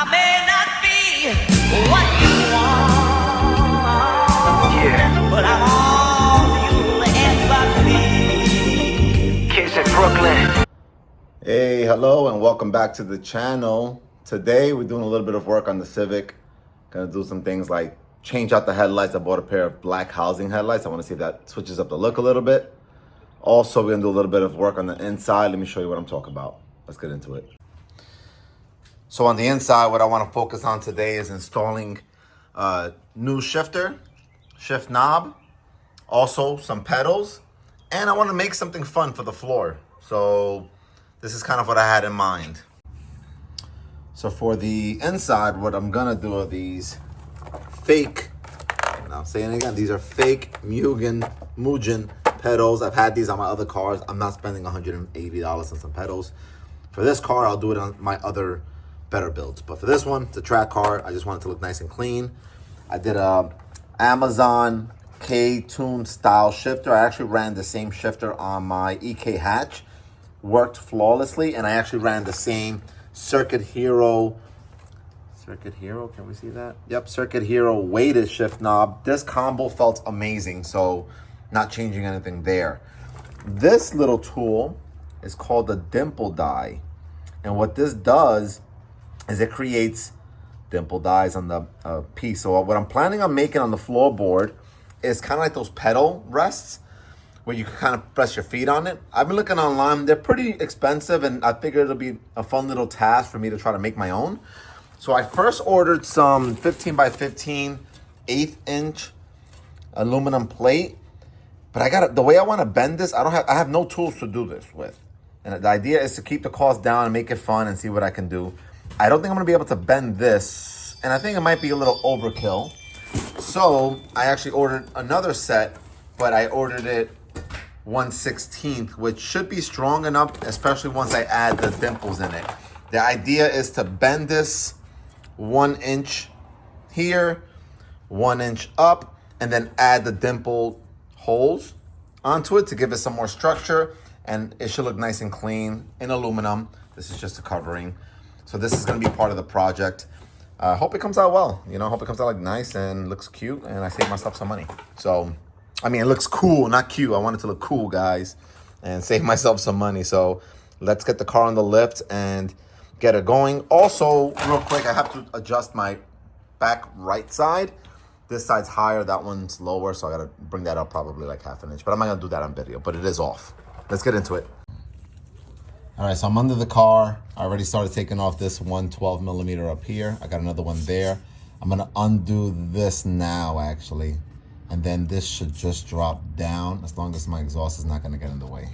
I may not be what you want, yeah, but I'm all you'll ever need. Kids in Brooklyn. Hey, hello, and welcome back to the channel. Today we're doing a little bit of work on the Civic. Gonna do some things like change out the headlights. I bought a pair of black housing headlights. I want to see if that switches up the look a little bit. Also, we're gonna do a little bit of work on the inside. Let me show you what I'm talking about. Let's get into it. So on the inside, what I want to focus on today is installing a new shifter, shift knob, also some pedals, and I want to make something fun for the floor. So this is kind of what I had in mind. So for the inside, what I'm gonna do are these fake, and I'm saying it again, these are fake Mugen pedals. I've had these on my other cars. I'm not spending $180 on some pedals. For this car, I'll do it on my other better builds. But for this one, it's a track car. I just want it to look nice and clean. I did a Amazon K-Tune style shifter. I actually ran the same shifter on my EK hatch. Worked flawlessly, and I actually ran the same Circuit Hero, can we see that? Yep, Circuit Hero weighted shift knob. This combo felt amazing, so not changing anything there. This little tool is called the dimple die, and what this does is it creates dimple dies on the piece. So what I'm planning on making on the floorboard is kind of like those pedal rests where you can kind of press your feet on it. I've been looking online. They're pretty expensive, and I figured it'll be a fun little task for me to try to make my own. So I first ordered some 15 by 15 1/8" aluminum plate, but the way I want to bend this, I have no tools to do this with. And the idea is to keep the cost down and make it fun and see what I can do. I don't think I'm gonna be able to bend this, and I think it might be a little overkill. So I actually ordered another set, but I ordered it 1/16, which should be strong enough, especially once I add the dimples in it. The idea is to bend this 1 inch here, 1 inch up, and then add the dimple holes onto it to give it some more structure, and it should look nice and clean in aluminum. This is just a covering. So this is gonna be part of the project. I hope it comes out well. You know, I hope it comes out like nice and looks cute, and I save myself some money. So, I mean, it looks cool, not cute. I want it to look cool, guys, and save myself some money. So let's get the car on the lift and get it going. Also, real quick, I have to adjust my back right side. This side's higher, that one's lower, so I gotta bring that up probably like 1/2 inch. But I'm not gonna do that on video, but it is off. Let's get into it. All right, so I'm under the car. I already started taking off this 112 millimeter up here. I got another one there. I'm gonna undo this now, actually. And then this should just drop down as long as my exhaust is not gonna get in the way.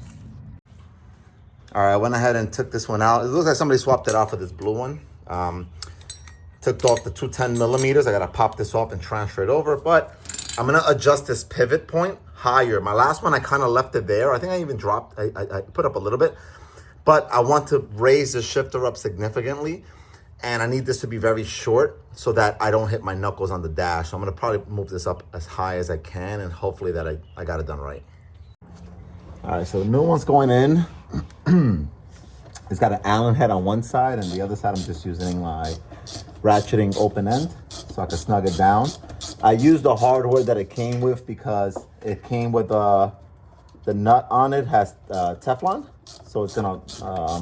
All right, I went ahead and took this one out. It looks like somebody swapped it out for this blue one. Took off the 210 millimeters. I gotta pop this off and transfer it over, but I'm gonna adjust this pivot point higher. My last one, I kind of left it there. I think I even dropped, I put up a little bit, but I want to raise the shifter up significantly, and I need this to be very short so that I don't hit my knuckles on the dash. So I'm gonna probably move this up as high as I can, and hopefully that I got it done right. All right, so the new one's going in. It's got an Allen head on one side, and the other side I'm just using my ratcheting open end so I can snug it down. I used the hardware that it came with because it came with the nut on it has Teflon, so it's gonna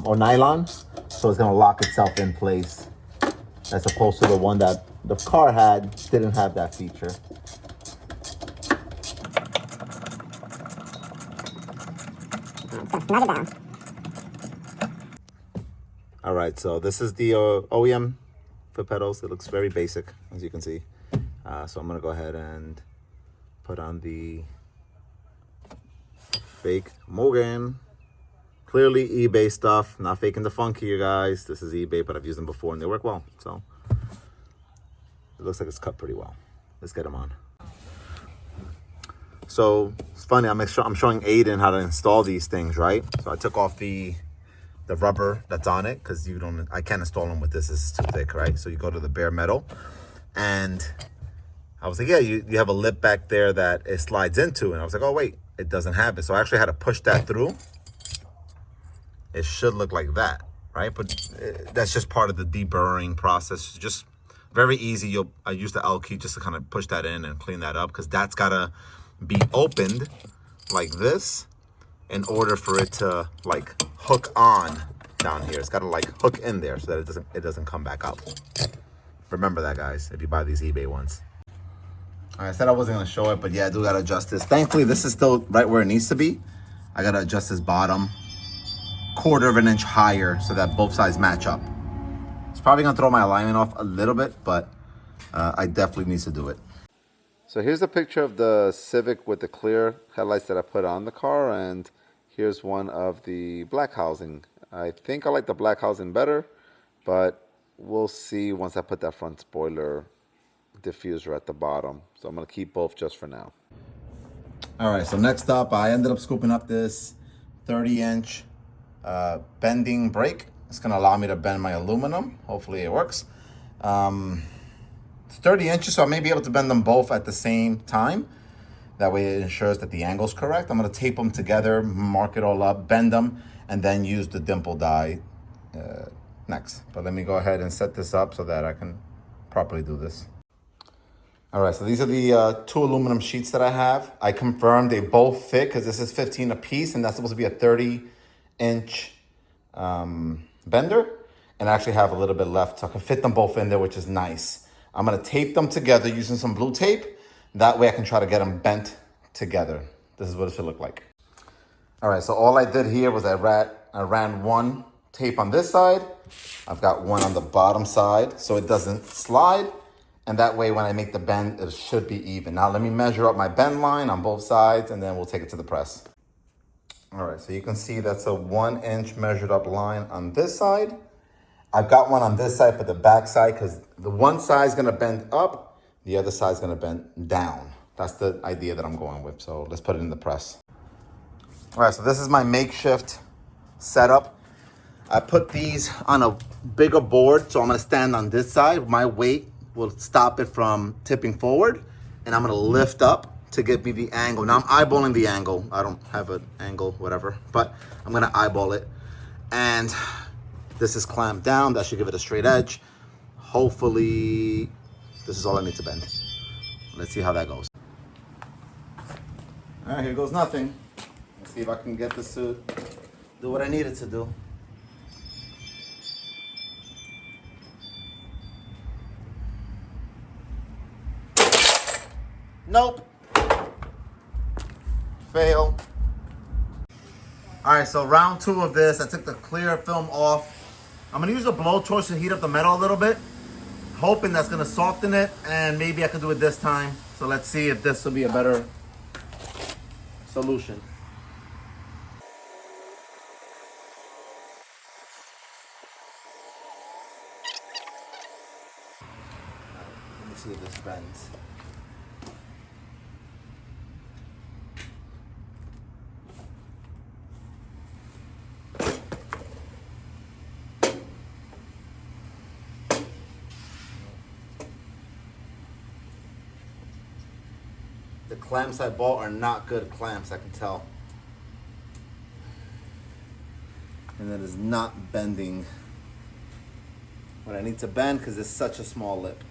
or nylon, so it's gonna lock itself in place, as opposed to the one that the car didn't have that feature. Snug it down. All right, so this is the OEM foot pedals. It looks very basic, as you can see. So I'm gonna go ahead and put on the fake Mugen. Clearly eBay stuff, not faking the funk here, guys. This is eBay, but I've used them before and they work well. So it looks like it's cut pretty well. Let's get them on. So it's funny, I'm showing Aiden how to install these things, right? So I took off the rubber that's on it, because I can't install them with this. This is too thick, right? So you go to the bare metal, and I was like, yeah, you have a lip back there that it slides into, and I was like, oh wait, it doesn't have it. So I actually had to push that through. It should look like that, right? But that's just part of the deburring process. Just very easy. I use the L key just to kind of push that in and clean that up, because that's gotta be opened like this in order for it to like hook on down here. It's gotta like hook in there so that it doesn't come back up. Remember that, guys, if you buy these eBay ones. All right, I said I wasn't gonna show it, but yeah, I do gotta adjust this. Thankfully, this is still right where it needs to be. I gotta adjust this bottom 1/4 of an inch higher so that both sides match up. It's probably gonna throw my alignment off a little bit, but I definitely need to do it. So here's a picture of the Civic with the clear headlights that I put on the car, and here's one of the black housing. I think I like the black housing better, but we'll see once I put that front spoiler diffuser at the bottom. So I'm gonna keep both just for now. All right, so next up, I ended up scooping up this 30-inch bending brake. It's gonna allow me to bend my aluminum. Hopefully it works. It's 30 inches, so I may be able to bend them both at the same time. That way it ensures that the angle's correct. I'm gonna tape them together, mark it all up, bend them, and then use the dimple die next. But let me go ahead and set this up so that I can properly do this. All right, so these are the 2 aluminum sheets that I have. I confirmed they both fit because this is 15 a piece, and that's supposed to be a 30-inch bender. And I actually have a little bit left, so I can fit them both in there, which is nice. I'm gonna tape them together using some blue tape. That way I can try to get them bent together. This is what it should look like. All right, so all I did here was I ran one tape on this side. I've got one on the bottom side so it doesn't slide. And that way when I make the bend, it should be even. Now let me measure up my bend line on both sides and then we'll take it to the press. All right, so you can see that's a 1 inch measured up line on this side. I've got one on this side for the back side because the one side is gonna bend up, the other side is gonna bend down. That's the idea that I'm going with. So let's put it in the press. All right, so this is my makeshift setup. I put these on a bigger board, so I'm gonna stand on this side. My weight will stop it from tipping forward, and I'm gonna lift up to get me the angle. Now I'm eyeballing the angle. I don't have an angle, whatever, but I'm gonna eyeball it. And this is clamped down. That should give it a straight edge. Hopefully, this is all I need to bend. Let's see how that goes. All right, here goes nothing. Let's see if I can get this to do what I need it to do. Nope. Fail. All right, so round 2 of this, I took the clear film off. I'm gonna use a blowtorch to heat up the metal a little bit, hoping that's gonna soften it, and maybe I can do it this time. So let's see if this will be a better solution. Let me see if this bends. The clamps I bought are not good clamps, I can tell. And it is not bending what I need to bend because it's such a small lip.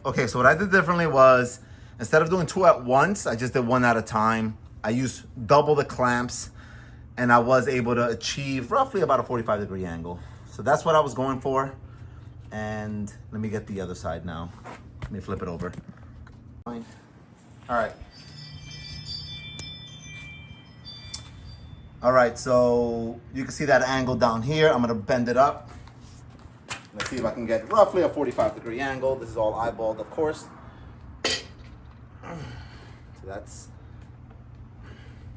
Okay, so what I did differently was, instead of doing 2 at once, I just did 1 at a time. I used double the clamps, and I was able to achieve roughly about a 45-degree angle. So that's what I was going for. And let me get the other side now. Let me flip it over. Fine. All right. All right, so you can see that angle down here. I'm gonna bend it up. Let's see if I can get roughly a 45-degree angle. This is all eyeballed, of course. So that's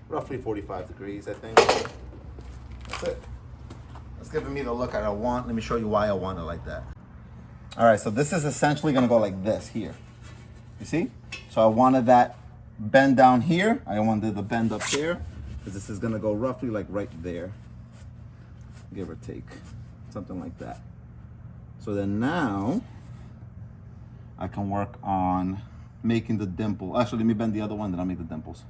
roughly 45 degrees, I think. That's it. That's giving me the look I want. Let me show you why I want it like that. All right, so this is essentially gonna go like this here. You see? So I wanted that bend down here. I wanted the bend up here, because this is gonna go roughly like right there, give or take, something like that. So then now, I can work on making the dimple. Actually, let me bend the other one, then I'll make the dimples.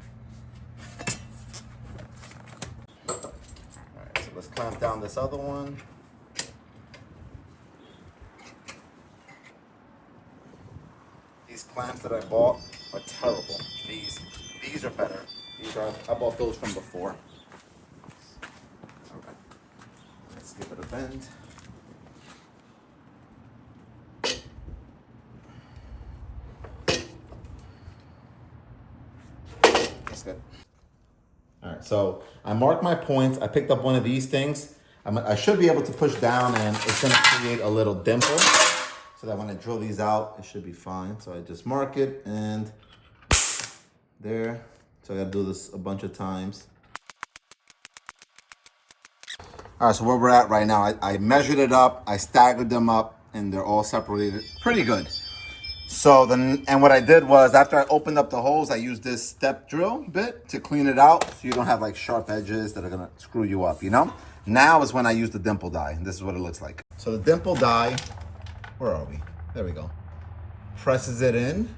All right, so let's clamp down this other one. These clamps that I bought are terrible. These are better. I bought those from before. All right, let's give it a bend. That's good. All right, so I marked my points. I picked up one of these things. I should be able to push down and it's gonna create a little dimple so that when I drill these out, it should be fine. So I just mark it and there. So I gotta do this a bunch of times. All right, so where we're at right now, I measured it up, I staggered them up, and they're all separated pretty good. So then, and what I did was after I opened up the holes, I used this step drill bit to clean it out so you don't have like sharp edges that are gonna screw you up, you know? Now is when I use the dimple die, and this is what it looks like. So the dimple die, where are we? There we go. Presses it in,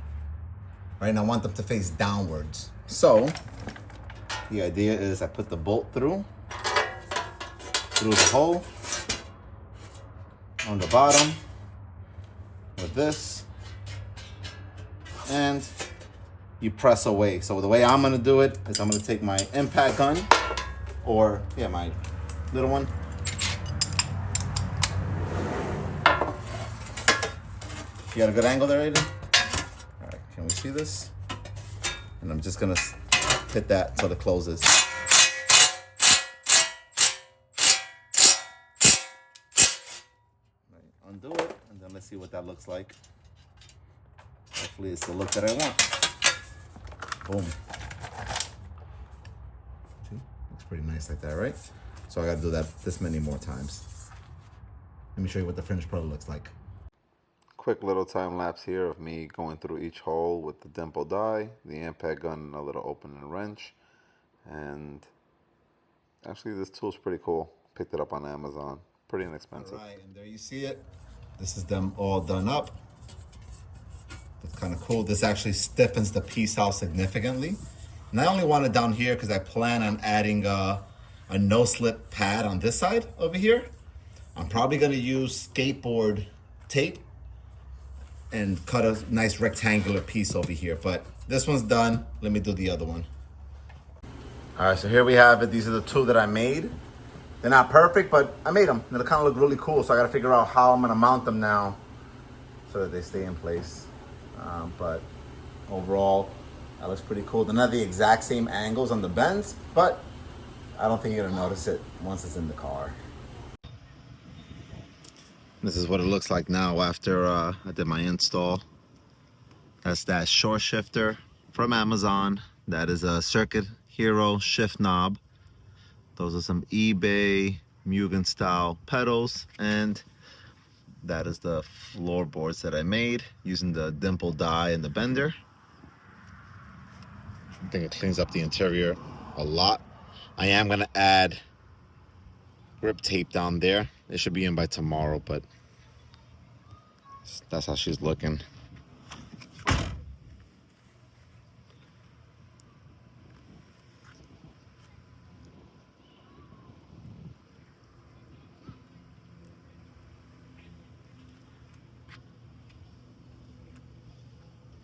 right? And I want them to face downwards. So the idea is I put the bolt through the hole on the bottom with this, and you press away. So the way I'm gonna do it is I'm gonna take my impact gun, or yeah, my little one. You got a good angle there, Aiden? All right, can we see this? And I'm just gonna hit that till it closes. Undo it, and then let's see what that looks like. Hopefully it's the look that I want. Boom. See? Looks pretty nice like that, right? So I gotta do that this many more times. Let me show you what the finished product looks like. Quick little time lapse here of me going through each hole with the dimple die, the impact gun, and a little opening wrench. And actually this tool's pretty cool. Picked it up on Amazon. Pretty inexpensive. All right, and there you see it. This is them all done up. That's kind of cool. This actually stiffens the piece out significantly. And I only want it down here because I plan on adding a no-slip pad on this side over here. I'm probably going to use skateboard tape and cut a nice rectangular piece over here. But this one's done. Let me do the other one. All right, so here we have it. These are the two that I made. They're not perfect, but I made them. They kind of look really cool, so I got to figure out how I'm going to mount them now so that they stay in place. But overall, that looks pretty cool. They're not the exact same angles on the bends, but I don't think you're going to notice it once it's in the car. This is what it looks like now after I did my install. That's that short shifter from Amazon. That is a Circuit Hero shift knob. Those are some eBay Mugen style pedals, and that is the floorboards that I made using the dimple die and the bender. I think it cleans up the interior a lot. I am gonna add grip tape down there. It should be in by tomorrow, but that's how she's looking.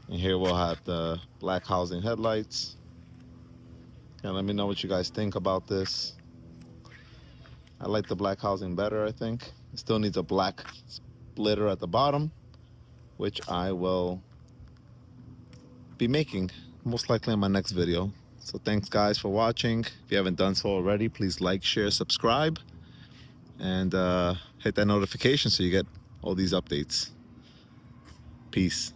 And here we'll have the black housing headlights. And let me know what you guys think about this. I like the black housing better, I think. It still needs a black splitter at the bottom, which I will be making most likely in my next video. So thanks guys for watching. If you haven't done so already, please like, share, subscribe, and hit that notification so you get all these updates. Peace.